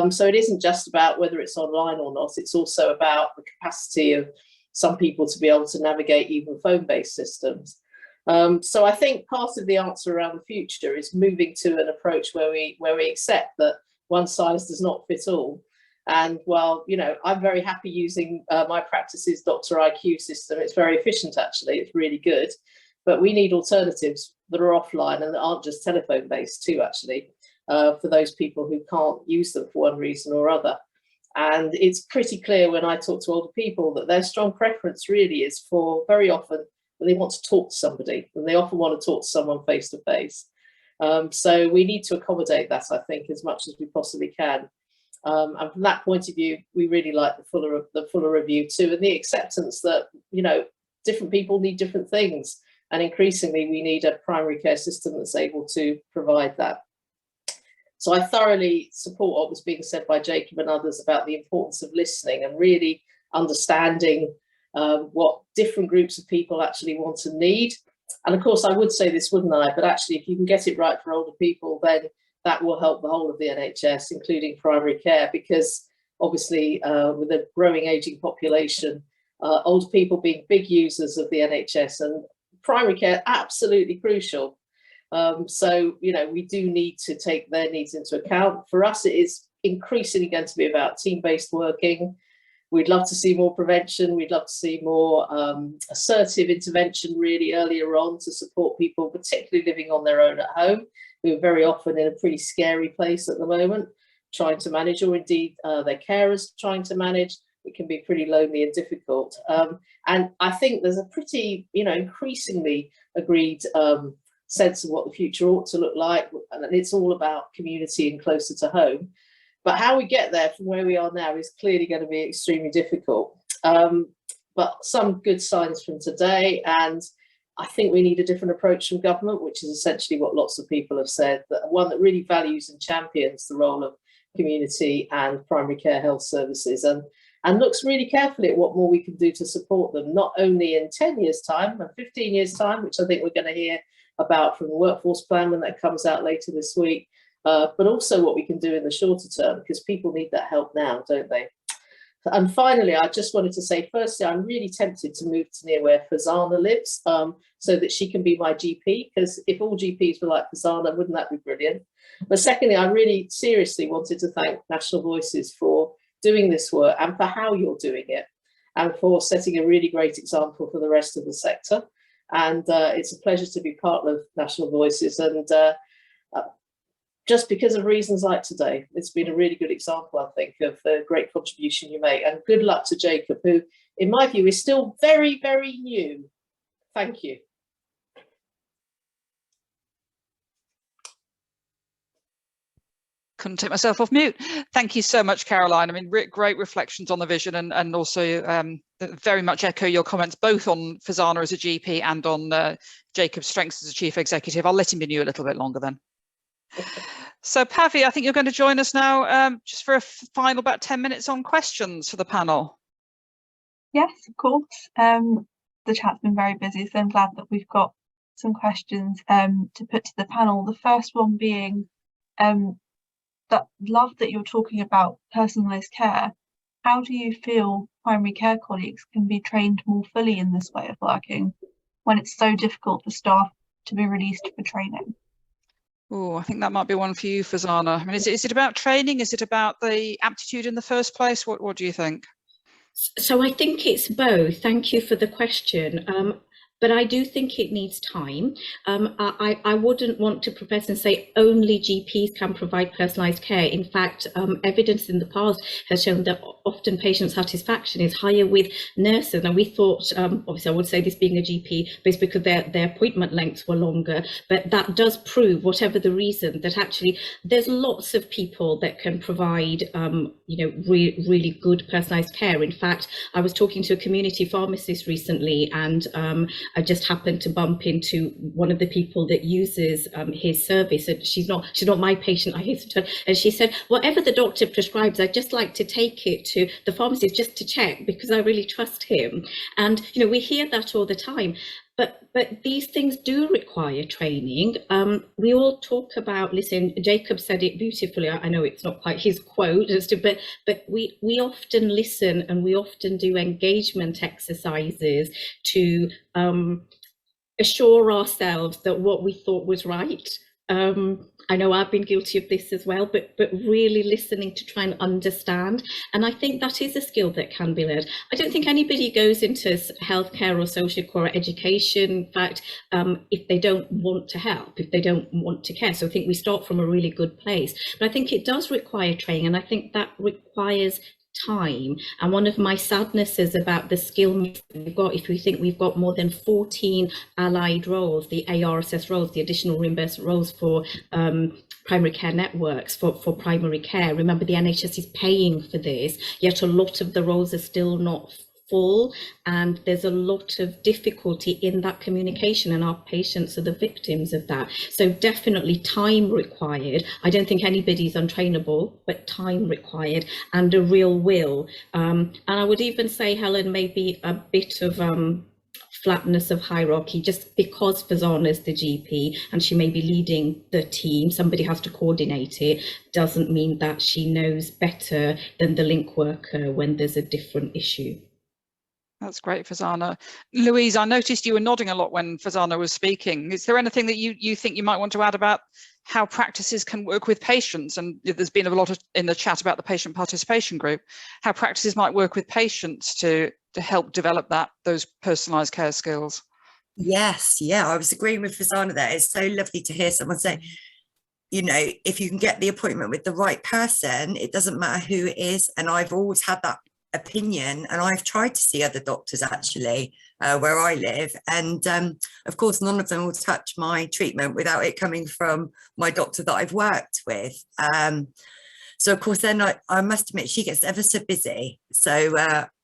Speaker 6: So it isn't just about whether it's online or not, it's also about the capacity of some people to be able to navigate even phone-based systems. So I think part of the answer around the future is moving to an approach where we accept that one size does not fit all. And while, you know, I'm very happy using my practice's Dr. IQ system, it's very efficient actually, it's really good, but we need alternatives that are offline and that aren't just telephone-based too actually. For those people who can't use them for one reason or other. And it's pretty clear when I talk to older people that their strong preference really is for very often when they want to talk to somebody, and they often want to talk to someone face to face. So we need to accommodate that, I think, as much as we possibly can. And from that point of view, we really like the fuller review too, and the acceptance that, you know, different people need different things. And increasingly, we need a primary care system that's able to provide that. So I thoroughly support what was being said by Jacob and others about the importance of listening and really understanding what different groups of people actually want and need. And of course, I would say this, wouldn't I? But actually, if you can get it right for older people, then that will help the whole of the NHS, including primary care, because obviously with a growing ageing population, older people being big users of the NHS and primary care, absolutely crucial. So, you know, we do need to take their needs into account. For us, it is increasingly going to be about team-based working. We'd love to see more prevention. We'd love to see more assertive intervention really earlier on to support people, particularly living on their own at home, who are very often in a pretty scary place at the moment, trying to manage, or indeed their carers trying to manage. It can be pretty lonely and difficult. And I think there's a pretty, you know, increasingly agreed sense of what the future ought to look like, and it's all about community and closer to home. But how we get there from where we are now is clearly going to be extremely difficult. But some good signs from today, and I think we need a different approach from government, which is essentially what lots of people have said, that one that really values and champions the role of community and primary care health services, and looks really carefully at what more we can do to support them, not only in 10 years' time and 15 years' time, which I think we're going to hear about from the workforce plan when that comes out later this week, but also what we can do in the shorter term, because people need that help now, don't they? And finally, I just wanted to say, firstly, I'm really tempted to move to near where Fazana lives, so that she can be my GP, because if all GPs were like Fazana, wouldn't that be brilliant? But secondly, I really seriously wanted to thank National Voices for doing this work and for how you're doing it, and for setting a really great example for the rest of the sector. And it's a pleasure to be part of National Voices, and just because of reasons like today, it's been a really good example, I think, of the great contribution you make. And good luck to Jacob, who, in my view, is still very, very new. Thank you.
Speaker 1: Couldn't take myself off mute. Thank you so much, Caroline. I mean, great reflections on the vision, and also very much echo your comments, both on Fazana as a GP and on Jacob's strengths as a chief executive. I'll let him be new a little bit longer then. So Pavi, I think you're going to join us now just for a final about 10 minutes on questions for the panel.
Speaker 7: Yes, of course. The chat's been very busy, so I'm glad that we've got some questions to put to the panel. The first one being that love that you're talking about personalised care. How do you feel primary care colleagues can be trained more fully in this way of working when it's so difficult for staff to be released for training?
Speaker 1: Oh, I think that might be one for you, Fazana. I mean, is it about training? Is it about the aptitude in the first place? What do you think?
Speaker 3: So I think it's both. Thank you for the question. But I do think it needs time. I wouldn't want to profess and say only GPs can provide personalised care. In fact, evidence in the past has shown that often patient satisfaction is higher with nurses. Now, we thought, obviously I would say this being a GP, but it's because their appointment lengths were longer. But that does prove, whatever the reason, that actually there's lots of people that can provide really good personalised care. In fact, I was talking to a community pharmacist recently, and I just happened to bump into one of the people that uses his service, and she's not my patient, I hasten to tell, and she said, whatever the doctor prescribes, I'd just like to take it to the pharmacist just to check, because I really trust him. And we hear that all the time. But these things do require training. We all talk about, listen, Jacob said it beautifully. I know it's not quite his quote, but we often listen, and we often do engagement exercises to assure ourselves that what we thought was right. I know I've been guilty of this as well, but really listening to try and understand. And I think that is a skill that can be learned. I don't think anybody goes into healthcare or social care or education, in fact, if they don't want to help, if they don't want to care. So I think we start from a really good place. But I think it does require training, and I think that requires time. And one of my sadnesses about the skill we've got, if we think we've got more than 14 allied roles, the ARSS roles, the additional reimbursement roles for primary care networks for primary care. Remember, the NHS is paying for this, yet a lot of the roles are still not full, and there's a lot of difficulty in that communication, and our patients are the victims of that. So definitely time required. I don't think anybody's untrainable, but time required and a real will. And I would even say, Helen, maybe a bit of flatness of hierarchy, just because Fazana's the GP and she may be leading the team, somebody has to coordinate it, doesn't mean that she knows better than the link worker when there's a different issue.
Speaker 1: That's great, Fazana. Louise, I noticed you were nodding a lot when Fazana was speaking. Is there anything that you think you might want to add about how practices can work with patients? And there's been a lot in the chat about the patient participation group, how practices might work with patients to help develop those personalised care skills.
Speaker 5: Yes, yeah, I was agreeing with Fazana there. It's so lovely to hear someone say, if you can get the appointment with the right person, it doesn't matter who it is. And I've always had that opinion, and I've tried to see other doctors actually where I live, and of course none of them will touch my treatment without it coming from my doctor that I've worked with. So of course then I must admit she gets ever so busy, so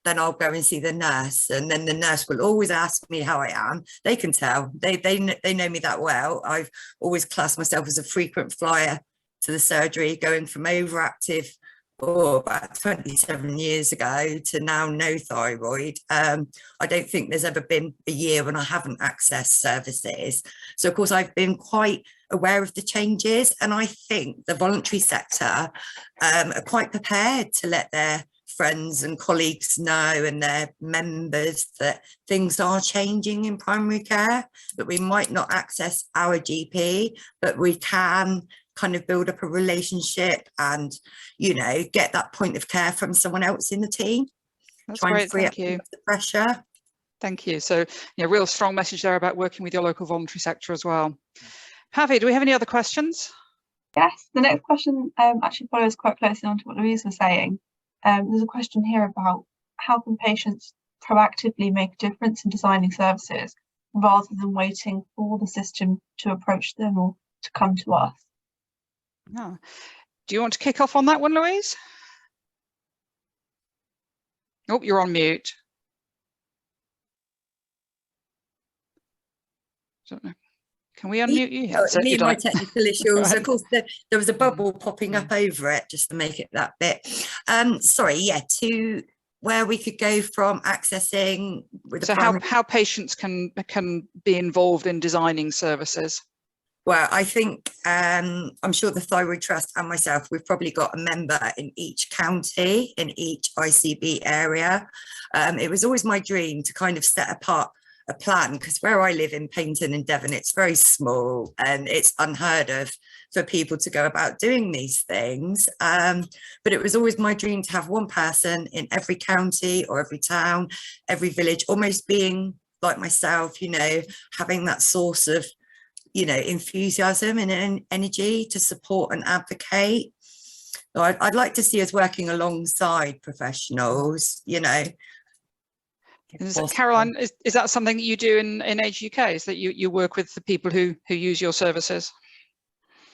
Speaker 5: then I'll go and see the nurse, and then the nurse will always ask me how I am. They can tell, they know me that well. I've always classed myself as a frequent flyer to the surgery, going from overactive about 27 years ago to now no thyroid. I don't think there's ever been a year when I haven't accessed services. So of course I've been quite aware of the changes, and I think the voluntary sector are quite prepared to let their friends and colleagues know and their members that things are changing in primary care, that we might not access our GP, but we can kind of build up a relationship and, you know, get that point of care from someone else in the team.
Speaker 1: That's great, thank you.
Speaker 5: The pressure.
Speaker 1: Thank you. So, yeah, real strong message there about working with your local voluntary sector as well. Pavi, do we have any other questions?
Speaker 7: Yes, the next question actually follows quite closely on to what Louise was saying. There's a question here about how can patients proactively make a difference in designing services rather than waiting for the system to approach them or to come to us.
Speaker 1: Oh. Do you want to kick off on that one, Louise? Oh, you're on mute. Don't know. Can we unmute you? Yeah,
Speaker 5: me and my technical issues. Of course, there was a bubble popping up over it just to make it that bit. Sorry, yeah, to where we could go from accessing. With
Speaker 1: so how patients can be involved in designing services.
Speaker 5: Well, I think I'm sure the Thyroid Trust and myself, we've probably got a member in each county, in each ICB area. It was always my dream to kind of set apart a plan, because where I live in Paignton in Devon, it's very small and it's unheard of for people to go about doing these things. But it was always my dream to have one person in every county or every town, every village, almost being like myself, you know, having that source of, you know, enthusiasm and energy to support and advocate. So I'd like to see us working alongside professionals, you know.
Speaker 1: Caroline, is that something that you do in Age UK? Is that you work with the people who use your services?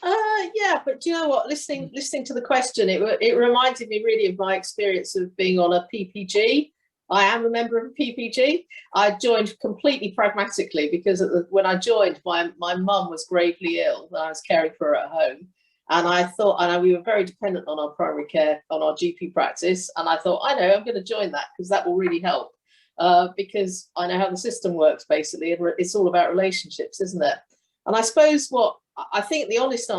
Speaker 6: Yeah, but do you know what? Listening to the question, it reminded me really of my experience of being on a PPG. I am a member of a PPG. I joined completely pragmatically because when I joined, my mum was gravely ill and I was caring for her at home. And I thought, we were very dependent on our primary care, on our GP practice. And I thought, I know, I'm going to join that because that will really help. Because I know how the system works, basically, and it's all about relationships, isn't it? And I suppose what I think my honest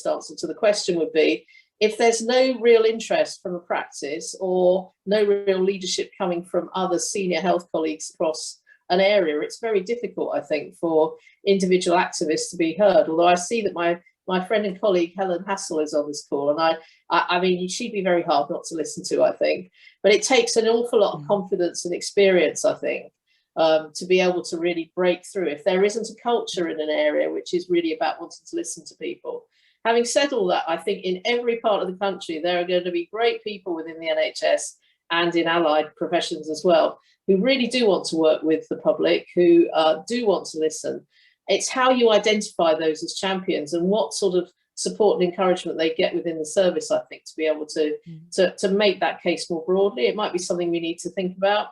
Speaker 6: answer to the question would be, if there's no real interest from a practice or no real leadership coming from other senior health colleagues across an area, it's very difficult, I think, for individual activists to be heard. Although I see that my friend and colleague Helen Hassel is on this call, and I mean, she'd be very hard not to listen to, I think. But it takes an awful lot of confidence and experience, I think, to be able to really break through if there isn't a culture in an area which is really about wanting to listen to people. Having said all that, I think in every part of the country, there are going to be great people within the NHS and in allied professions as well, who really do want to work with the public, who do want to listen. It's how you identify those as champions and what sort of support and encouragement they get within the service, I think, to be able to make that case more broadly. It might be something we need to think about.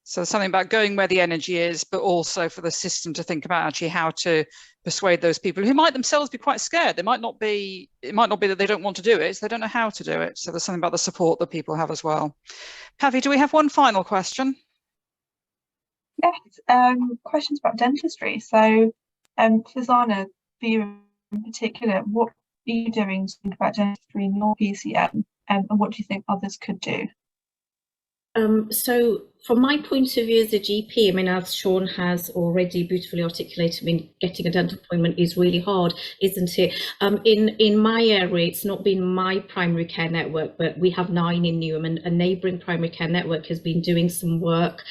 Speaker 1: So something about going where the energy is, but also for the system to think about actually how to persuade those people who might themselves be quite scared. It might not be that they don't want to do it, it's they don't know how to do it. So there's something about the support that people have as well. Pavi, do we have one final question?
Speaker 7: Yes, questions about dentistry. So Fazana, for you in particular, what are you doing to think about dentistry in your PCN, and what do you think others could do?
Speaker 3: So from my point of view as a GP, I mean, as Sean has already beautifully articulated, I mean, getting a dental appointment is really hard, isn't it? In my area, it's not been my primary care network, but we have 9 in Newham, and a neighbouring primary care network has been doing some work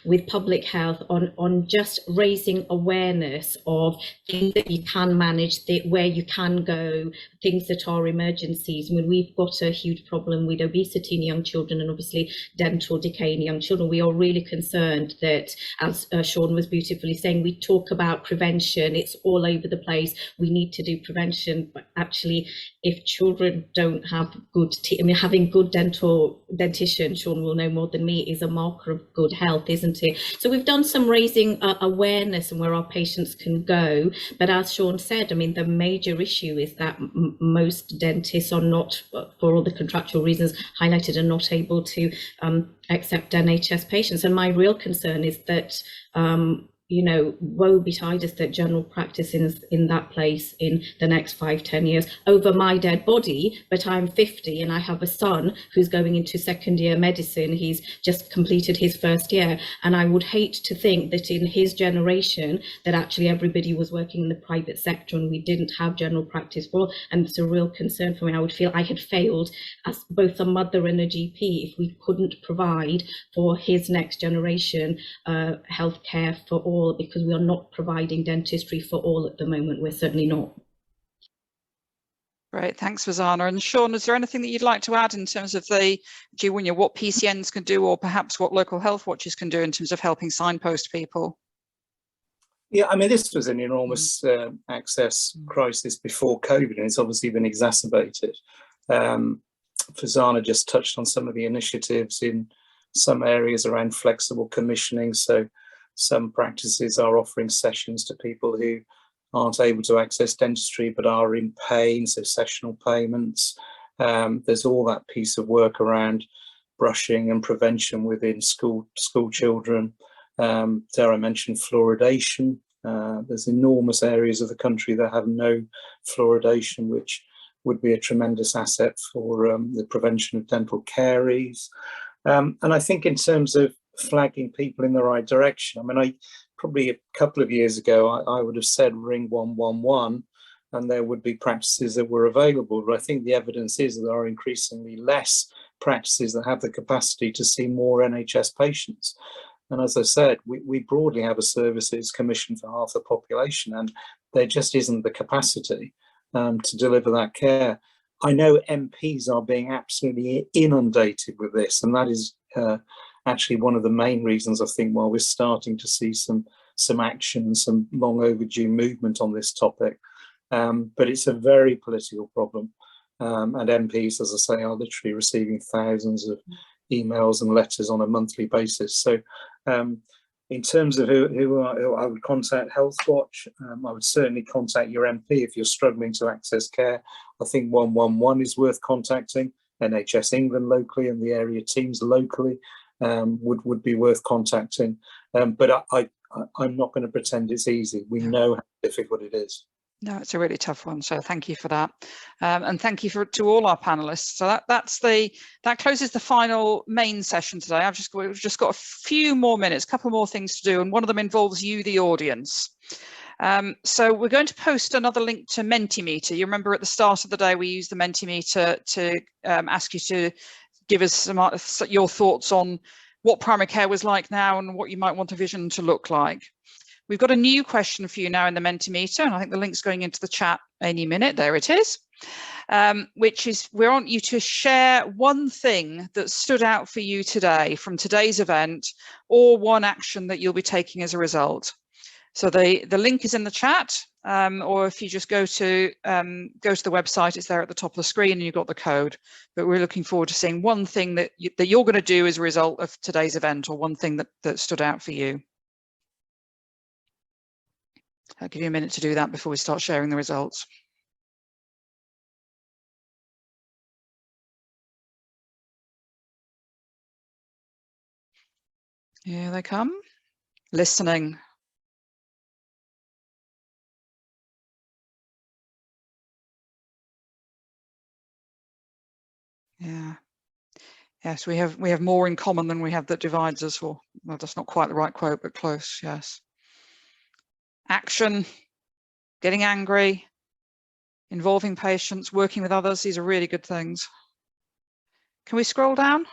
Speaker 3: with public health on just raising awareness of things that you can manage, where you can go, things that are emergencies. I mean, we've got a huge problem with obesity in young children and obviously dental decay in young children. We are really concerned that, as Sean was beautifully saying, we talk about prevention, it's all over the place, we need to do prevention, but actually if children don't have good having good dentition, Sean will know more than me, is a marker of good health, isn't it? So we've done some raising awareness and where our patients can go, but as Sean said, I mean, the major issue is that most dentists are not, for all the contractual reasons highlighted, are not able to accept NHS patients. And my real concern is that you know, woe betide us that general practice is in that place in the next 5-10 years over my dead body. But I'm 50 and I have a son who's going into second year medicine. He's just completed his first year. And I would hate to think that in his generation that actually everybody was working in the private sector and we didn't have general practice for all. And it's a real concern for me. I would feel I had failed as both a mother and a GP if we couldn't provide for his next generation healthcare for all, because we are not providing dentistry for all at the moment. We're certainly not.
Speaker 1: Great, thanks, Rosanna. And Sean, is there anything that you'd like to add in terms of the, what PCNs can do, or perhaps what local health watches can do in terms of helping signpost people?
Speaker 4: Yeah, I mean, this was an enormous access crisis before COVID, and it's obviously been exacerbated. Rosanna just touched on some of the initiatives in some areas around flexible commissioning. So some practices are offering sessions to people who aren't able to access dentistry but are in pain, so sessional payments. There's all that piece of work around brushing and prevention within school children. Dare I mention fluoridation? There's enormous areas of the country that have no fluoridation, which would be a tremendous asset for the prevention of dental caries. And I think in terms of flagging people in the right direction, I mean, probably a couple of years ago, I would have said ring 111 and there would be practices that were available. But I think the evidence is that there are increasingly less practices that have the capacity to see more NHS patients. And as I said, we broadly have a service that is commissioned for half the population, and there just isn't the capacity to deliver that care. I know MPs are being absolutely inundated with this, and that is actually one of the main reasons I think why we're starting to see some action, some long overdue movement on this topic. But it's a very political problem, and MPs, as I say, are literally receiving thousands of emails and letters on a monthly basis. So in terms of who I would contact Health Watch, I would certainly contact your MP if you're struggling to access care. I think 111 is worth contacting. NHS England locally and the area teams locally would be worth contacting. But I'm not going to pretend it's easy. We know how difficult it is.
Speaker 1: No, it's a really tough one. So thank you for that, and thank you to all our panelists. So that closes the final main session today. We've just got a few more minutes, a couple more things to do, and one of them involves you, the audience. So we're going to post another link to Mentimeter. You remember at the start of the day we used the Mentimeter to ask you to give us your thoughts on what primary care was like now and what you might want a vision to look like. We've got a new question for you now in the Mentimeter, and I think the link's going into the chat any minute. There it is, which is we want you to share one thing that stood out for you today from today's event, or one action that you'll be taking as a result. So the link is in the chat, or if you just go to the website, it's there at the top of the screen and you've got the code. But we're looking forward to seeing one thing that you're going to do as a result of today's event, or one thing that stood out for you. I'll give you a minute to do that before we start sharing the results. Here they come. Listening. Yeah. Yes, we have more in common than we have that divides us. Or well, that's not quite the right quote, but close. Yes. Action, getting angry, involving patients, working with others. These are really good things. Can we scroll down?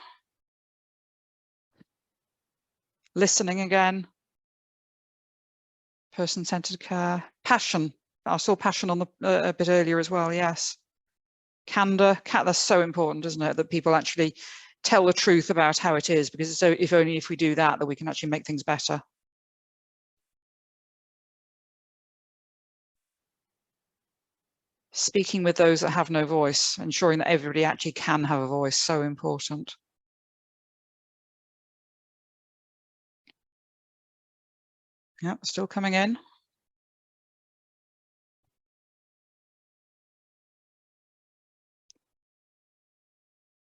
Speaker 1: Listening again. Person-centered care. Passion. I saw passion on a bit earlier as well. Yes. Candor. That's so important, isn't it? That people actually tell the truth about how it is, because so if only if we do that, that we can actually make things better. Speaking with those that have no voice, ensuring that everybody actually can have a voice, so important. Yeah, still coming in.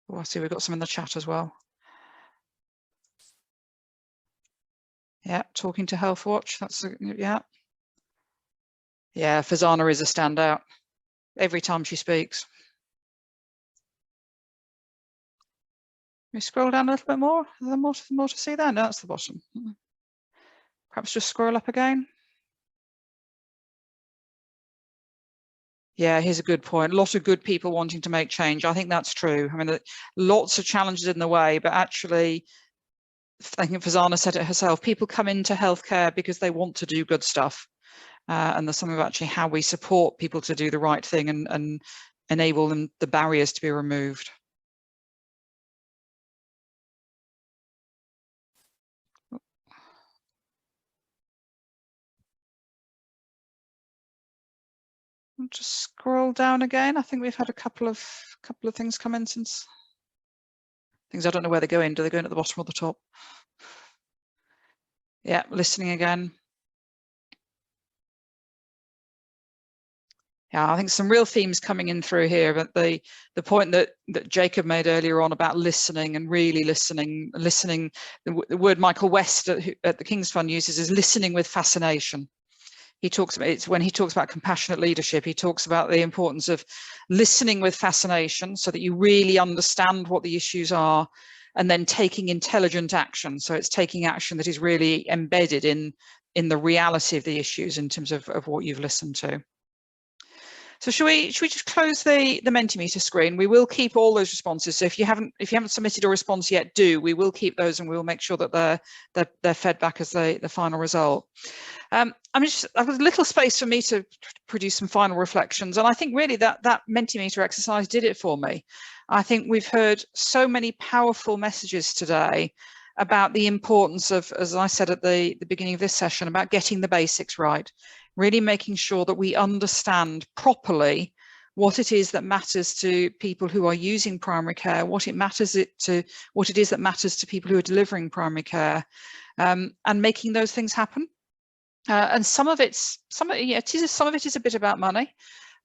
Speaker 1: Oh, I see we've got some in the chat as well. Yeah, talking to Health Watch. That's yeah. Yeah, Fazana is a standout every time she speaks. We scroll down a little bit more. Is there more to see there? No, that's the bottom. Perhaps just scroll up again. Yeah, here's a good point. A lot of good people wanting to make change. I think that's true. I mean, lots of challenges in the way, but actually, I think Fazana said it herself, people come into healthcare because they want to do good stuff. And there's something about actually how we support people to do the right thing and enable them the barriers to be removed. I'll just scroll down again. I think we've had a couple of things come in since. Things I don't know where they're going. Do they go in at the bottom or the top? Yeah, listening again. Yeah, I think some real themes coming in through here, but the point that Jacob made earlier on about listening and really listening, the word Michael West at the King's Fund uses is listening with fascination. He talks about when he talks about compassionate leadership, he talks about the importance of listening with fascination so that you really understand what the issues are, and then taking intelligent action. So it's taking action that is really embedded in the reality of the issues in terms of what you've listened to. So should we just close the Mentimeter screen? We will keep all those responses. So if you haven't submitted a response yet, we will keep those, and we will make sure that they're fed back as the final result. I've got a little space for me to produce some final reflections, and I think really that Mentimeter exercise did it for me. I think we've heard so many powerful messages today about the importance of, as I said at the beginning of this session, about getting the basics right, really making sure that we understand properly what it is that matters to people who are using primary care, what it is that matters to people who are delivering primary care, and making those things happen. And some of it is a bit about money,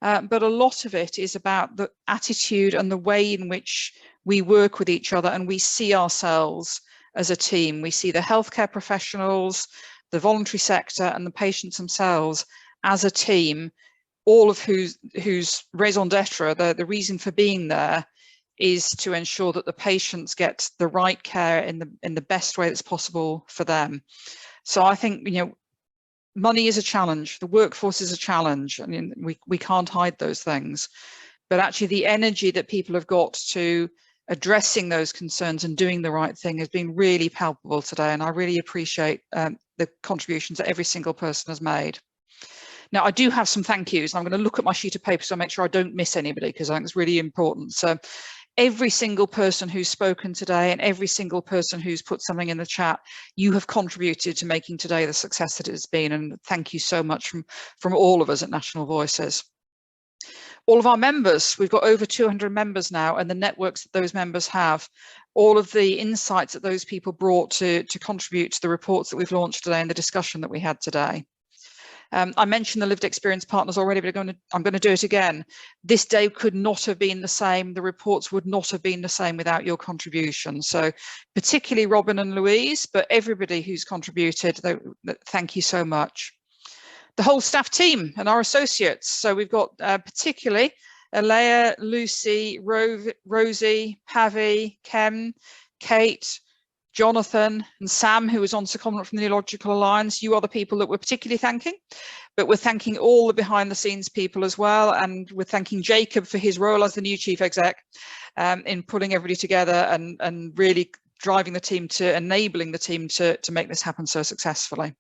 Speaker 1: but a lot of it is about the attitude and the way in which we work with each other, and we see ourselves as a team. We see the healthcare professionals, the voluntary sector, and the patients themselves as a team, all of whose raison d'etre, the reason for being there, is to ensure that the patients get the right care in the best way that's possible for them. So I think, money is a challenge, the workforce is a challenge. I mean, we can't hide those things, but actually the energy that people have got to addressing those concerns and doing the right thing has been really palpable today, and I really appreciate the contributions that every single person has made. Now, I do have some thank yous, and I'm going to look at my sheet of paper so I make sure I don't miss anybody, because I think it's really important. So every single person who's spoken today and every single person who's put something in the chat, you have contributed to making today the success that it's been, and thank you so much from all of us at National Voices. All of our members, we've got over 200 members now, and the networks that those members have, all of the insights that those people brought to contribute to the reports that we've launched today and the discussion that we had today. I mentioned the lived experience partners already, but I'm going to do it again. This day could not have been the same. The reports would not have been the same without your contribution. So particularly Robin and Louise, but everybody who's contributed, thank you so much. The whole staff team and our associates. So we've got particularly Alea, Lucy, Rosie, Pavi, Kem, Kate, Jonathan and Sam, who was on secondment from the Neurological Alliance. You are the people that we're particularly thanking, but we're thanking all the behind the scenes people as well. And we're thanking Jacob for his role as the new chief exec in pulling everybody together and really driving the team to enabling the team to make this happen so successfully.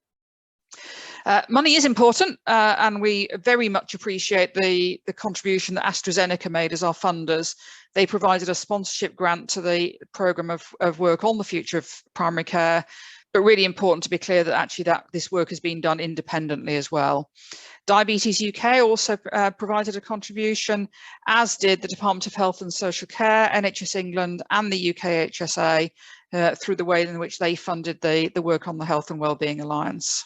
Speaker 1: Money is important, and we very much appreciate the contribution that Astra Zeneca made as our funders. They provided a sponsorship grant to the programme of work on the future of primary care, but really important to be clear that actually this work has been done independently as well. Diabetes UK also provided a contribution, as did the Department of Health and Social Care, NHS England and the UK HSA through the way in which they funded the work on the Health and Wellbeing Alliance.